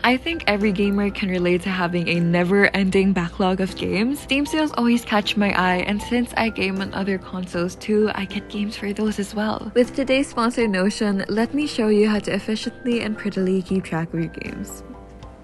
I think every gamer can relate to having a never-ending backlog of games. Steam sales always catch my eye, and since I game on other consoles too, I get games for those as well. With today's sponsor Notion, let me show you how to efficiently and prettily keep track of your games.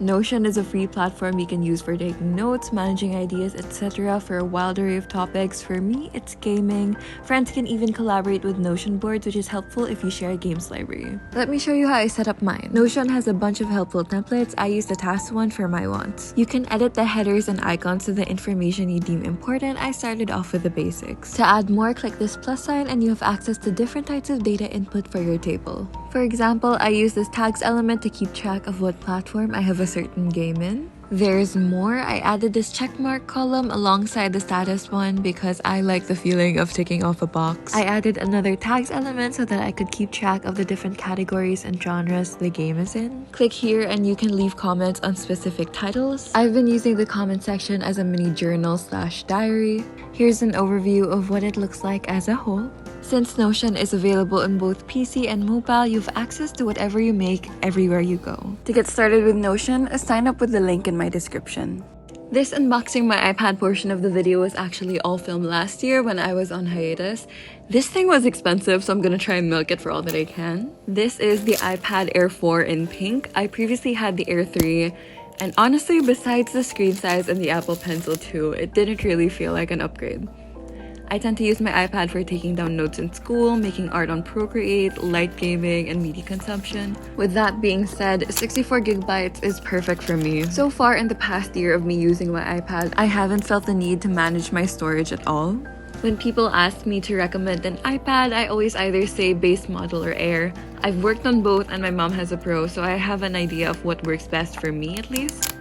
Notion is a free platform you can use for taking notes, managing ideas, etc. for a wild array of topics. For me, it's gaming. Friends can even collaborate with Notion boards, which is helpful if you share a games library. Let me show you how I set up mine. Notion has a bunch of helpful templates. I use the task one for my wants. You can edit the headers and icons to the information you deem important. I started off with the basics. To add more, click this plus sign and you have access to different types of data input for your table. For example, I use this tags element to keep track of what platform I have a certain game in. There's more. I added this checkmark column alongside the status one because I like the feeling of ticking off a box. I added another tags element so that I could keep track of the different categories and genres the game is in. Click here and you can leave comments on specific titles. I've been using the comment section as a mini journal/diary. Here's an overview of what it looks like as a whole. Since Notion is available on both PC and mobile, you have access to whatever you make everywhere you go. To get started with Notion, sign up with the link in my description. This unboxing my iPad portion of the video was actually all filmed last year when I was on hiatus. This thing was expensive, so I'm gonna try and milk it for all that I can. This is the iPad Air 4 in pink. I previously had the Air 3. And honestly, besides the screen size and the Apple Pencil 2, it didn't really feel like an upgrade. I tend to use my iPad for taking down notes in school, making art on Procreate, light gaming, and media consumption. With that being said, 64 gigabytes is perfect for me. So far in the past year of me using my iPad, I haven't felt the need to manage my storage at all. When people ask me to recommend an iPad, I always either say base model or Air. I've worked on both and my mom has a Pro, so I have an idea of what works best for me at least.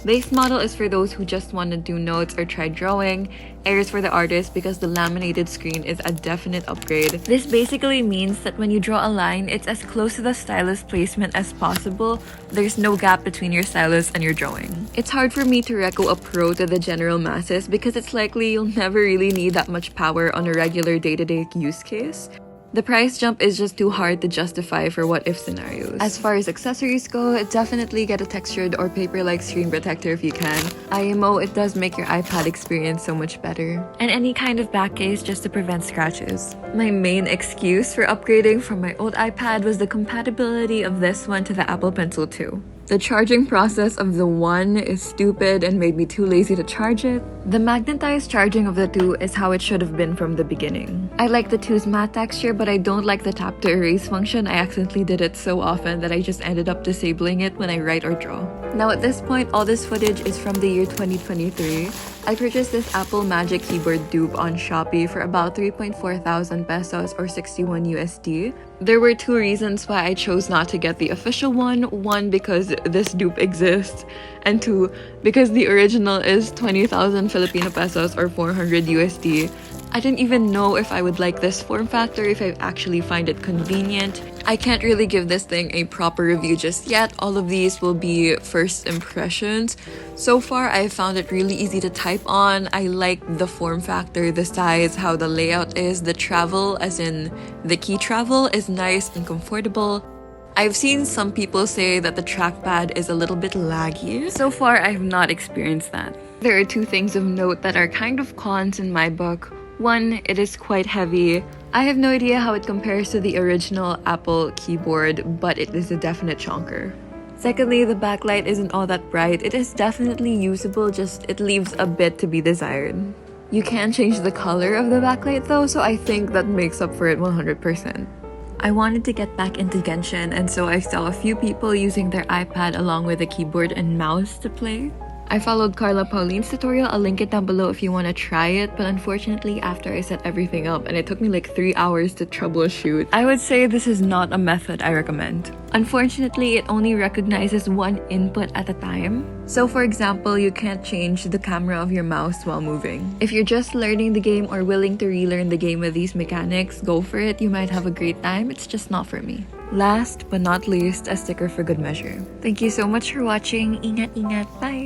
Base model is for those who just want to do notes or try drawing. Air is for the artist because the laminated screen is a definite upgrade. This basically means that when you draw a line, it's as close to the stylus placement as possible. There's no gap between your stylus and your drawing. It's hard for me to recommend a Pro to the general masses because it's likely you'll never really need that much power on a regular day-to-day use case. The price jump is just too hard to justify for what-if scenarios. As far as accessories go, definitely get a textured or paper-like screen protector if you can. IMO, it does make your iPad experience so much better. And any kind of back case just to prevent scratches. My main excuse for upgrading from my old iPad was the compatibility of this one to the Apple Pencil 2. The charging process of the one is stupid and made me too lazy to charge it. The magnetized charging of the two is how it should have been from the beginning. I like the 2's matte texture, but I don't like the tap to erase function. I accidentally did it so often that I just ended up disabling it when I write or draw. Now at this point, all this footage is from the year 2023. I purchased this Apple Magic Keyboard dupe on Shopee for about 3.4 thousand pesos or 61 USD. There were two reasons why I chose not to get the official one. One, because this dupe exists, and two, because the original is 20,000 Filipino pesos or 400 USD. I didn't even know if I would like this form factor, if I actually find it convenient. I can't really give this thing a proper review just yet. All of these will be first impressions. So far, I found it really easy to type on. I like the form factor, the size, how the layout is. The travel, as in the key travel, is nice and comfortable. I've seen some people say that the trackpad is a little bit laggy. So far, I have not experienced that. There are two things of note that are kind of cons in my book. One, it is quite heavy. I have no idea how it compares to the original Apple keyboard, but it is a definite chonker. Secondly, the backlight isn't all that bright. It is definitely usable, just it leaves a bit to be desired. You can change the color of the backlight though, so I think that makes up for it 100%. I wanted to get back into Genshin, and so I saw a few people using their iPad along with a keyboard and mouse to play. I followed Carla Pauline's tutorial. I'll link it down below if you want to try it, but unfortunately after I set everything up and it took me like 3 hours to troubleshoot, I would say this is not a method I recommend. Unfortunately, it only recognizes one input at a time. So for example, you can't change the camera of your mouse while moving. If you're just learning the game or willing to relearn the game with these mechanics, go for it. You might have a great time. It's just not for me. Last but not least, a sticker for good measure. Thank you so much for watching. Ingat, ingat. Bye!